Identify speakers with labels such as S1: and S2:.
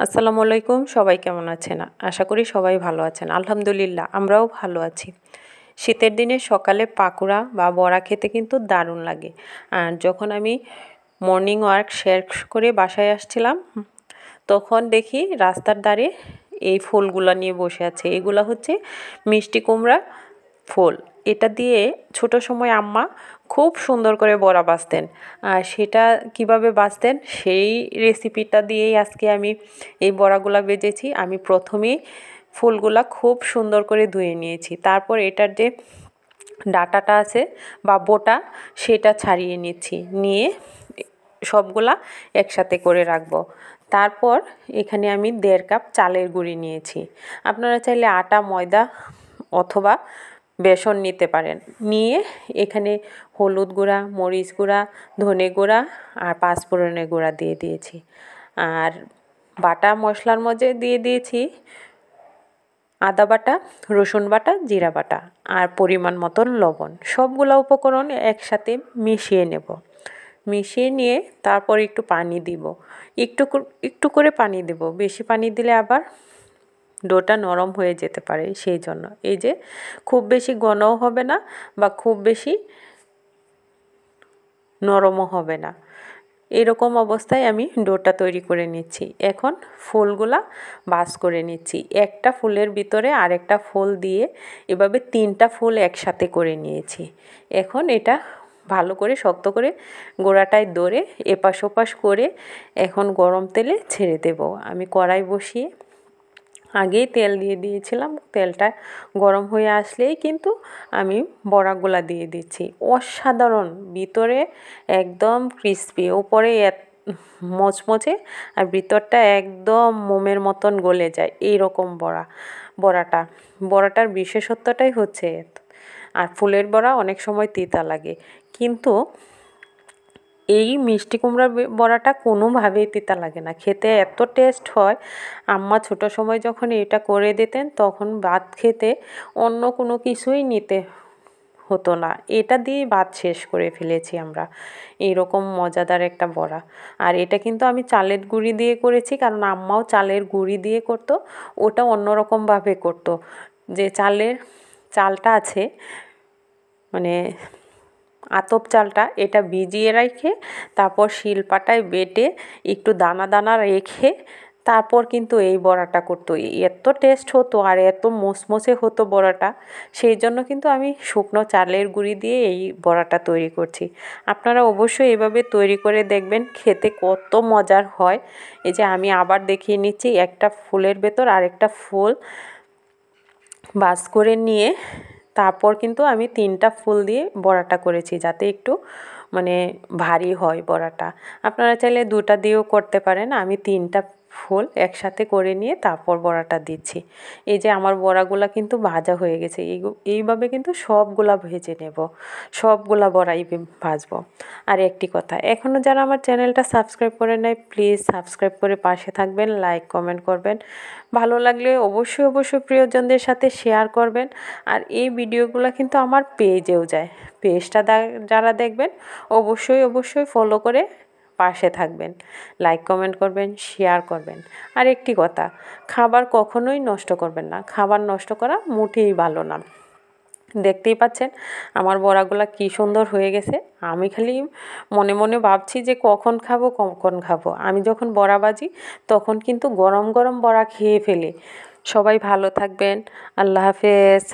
S1: আসসালামু আলাইকুম, সবাই কেমন আছেন? আশা করি সবাই ভালো আছেন। আলহামদুলিল্লাহ আমরাও ভালো আছি। শীতের দিনে সকালে পাকোড়া বা বড়া খেতে কিন্তু দারুণ লাগে। আর যখন আমি মর্নিং ওয়াক শেষ করে বাসায় আসছিলাম, তখন দেখি রাস্তার ধারে এই ফুলগুলা নিয়ে বসে আছে। এগুলা হচ্ছে মিষ্টি কুমড়া ফুল। এটা দিয়ে ছোট সময় আম্মা খুব সুন্দর করে বড়া ভাজতেন। আর সেটা কিভাবে ভাজতেন সেই রেসিপিটা দিয়েই আজকে আমি এই বড়াগুলা ভেজেছি। আমি প্রথমেই ফুলগুলা খুব সুন্দর করে ধুয়ে নিয়েছি। তারপর এটার যে ডাঁটাটা আছে বা বোটা সেটা ছাড়িয়ে নিচ্ছি, নিয়ে সবগুলা একসাথে করে রাখবো। তারপর এখানে আমি 1.5 কাপ চালের গুঁড়ি নিয়েছি। আপনারা চাইলে আটা, ময়দা অথবা বেসন নিতে পারেন। নিয়ে এখানে হলুদ গুঁড়া, মরিচ গুঁড়া, ধনে গুঁড়া আর পাঁচফোড়নের গুঁড়া দিয়ে দিয়েছি। আর বাটা মশলার মধ্যে দিয়ে দিয়েছি আদা বাটা, রসুন বাটা, জিরা বাটা আর পরিমাণ মতন লবণ। সবগুলো উপকরণ একসাথে মিশিয়ে নেব। মিশিয়ে নিয়ে তারপর একটু পানি দিব। একটু করে পানি দেব, বেশি পানি দিলে আবার ডোটা নরম হয়ে যেতে পারে, সেই জন্য। এই যে খুব বেশি ঘনও হবে না বা খুব বেশি নরমও হবে না, এরকম অবস্থায় আমি ডোটা তৈরি করে নিচ্ছি। এখন ফুলগুলা ভাঁজ করে নিচ্ছি। একটা ফুলের ভিতরে আরেকটা ফুল দিয়ে এভাবে 3টা ফুল একসাথে করে নিয়েছি। এখন এটা ভালো করে শক্ত করে গোড়াটায় ধরে এপাশ ওপাশ করে এখন গরম তেলে ছেড়ে দেব। আমি কড়াই বসিয়ে আগেই তেল দিয়ে দিয়েছিলাম। তেলটা গরম হয়ে আসলেই কিন্তু আমি বড়াগুলা দিয়ে দিচ্ছি। অসাধারণ, ভিতরে একদম ক্রিস্পি, উপরে মচমচে আর ভিতরটা একদম মোমের মতন গলে যায়, এইরকম বড়াটার বিশেষত্বটাই হচ্ছে। আর ফুলের বড়া অনেক সময় তিতা লাগে, কিন্তু এই মিষ্টি কুমড়ার বড়াটা কোনোভাবেই তিতা লাগে না, খেতে এত টেস্ট হয়। আম্মা ছোটো সময় যখন এটা করে দিতেন তখন ভাত খেতে অন্য কোনো কিছুই নিতে হতো না, এটা দিয়েই ভাত শেষ করে ফেলেছি আমরা। এইরকম মজাদার একটা বড়া। আর এটা কিন্তু আমি চালের গুঁড়ি দিয়ে করেছি, কারণ আম্মাও চালের গুঁড়ি দিয়ে করতো। ওটা অন্যরকমভাবে করতো, যে চালটা আছে, মানে আতপ চালটা, এটা ভিজিয়ে রেখে তারপর শিলপাটায় বেটে একটু দানা দানা রেখে তারপর কিন্তু এই বড়াটা করতো। এত টেস্ট হতো আর এত মচমচে হতো বড়াটা, সেই জন্য কিন্তু আমি শুকনো চালের গুঁড়ি দিয়ে এই বড়াটা তৈরি করছি। আপনারা অবশ্যই এভাবে তৈরি করে দেখবেন, খেতে কত মজার হয়। এই যে আমি আবার দেখিয়ে নিচ্ছি, একটা ফুলের ভেতর আরেকটা ফুল ভাঁজ করে নিয়ে তারপর কিন্তু আমি 3টা ফুল দিয়ে বড়াটা করেছি, যাতে একটু মানে ভারী হয় বড়াটা। আপনারা চাইলে 2টা দিয়েও করতে পারেন। আমি 3টা ফুল একসাথে করে নিয়ে তারপর বড়াটা দিচ্ছি। এই যে আমার বড়াগুলা কিন্তু ভাজা হয়ে গেছে। এইভাবে কিন্তু সবগুলা ভেজে নেব, সবগুলা বড়াই ভাজবো। আর একটি কথা, এখনও যারা আমার চ্যানেলটা সাবস্ক্রাইব করে নাই, প্লিজ সাবস্ক্রাইব করে পাশে থাকবেন, লাইক কমেন্ট করবেন। ভালো লাগলে অবশ্যই প্রিয়জনদের সাথে শেয়ার করবেন। আর এই ভিডিওগুলো কিন্তু আমার পেজেও যায়। পেজটা যারা দেখবেন অবশ্যই ফলো করে পাশে থাকবেন, লাইক কমেন্ট করবেন, শেয়ার করবেন। আর একটি কথা, খাবার কখনোই নষ্ট করবেন না। খাবার নষ্ট করা মোটেই ভালো না। দেখতেই পাচ্ছেন আমার বড়াগুলা কি সুন্দর হয়ে গেছে। আমি খালি মনে মনে ভাবছি যে কখন খাবো। আমি যখন বড়া ভাজি তখন কিন্তু গরম গরম বড়া খেয়ে ফেলি। সবাই ভালো থাকবেন। আল্লাহ হাফেজ।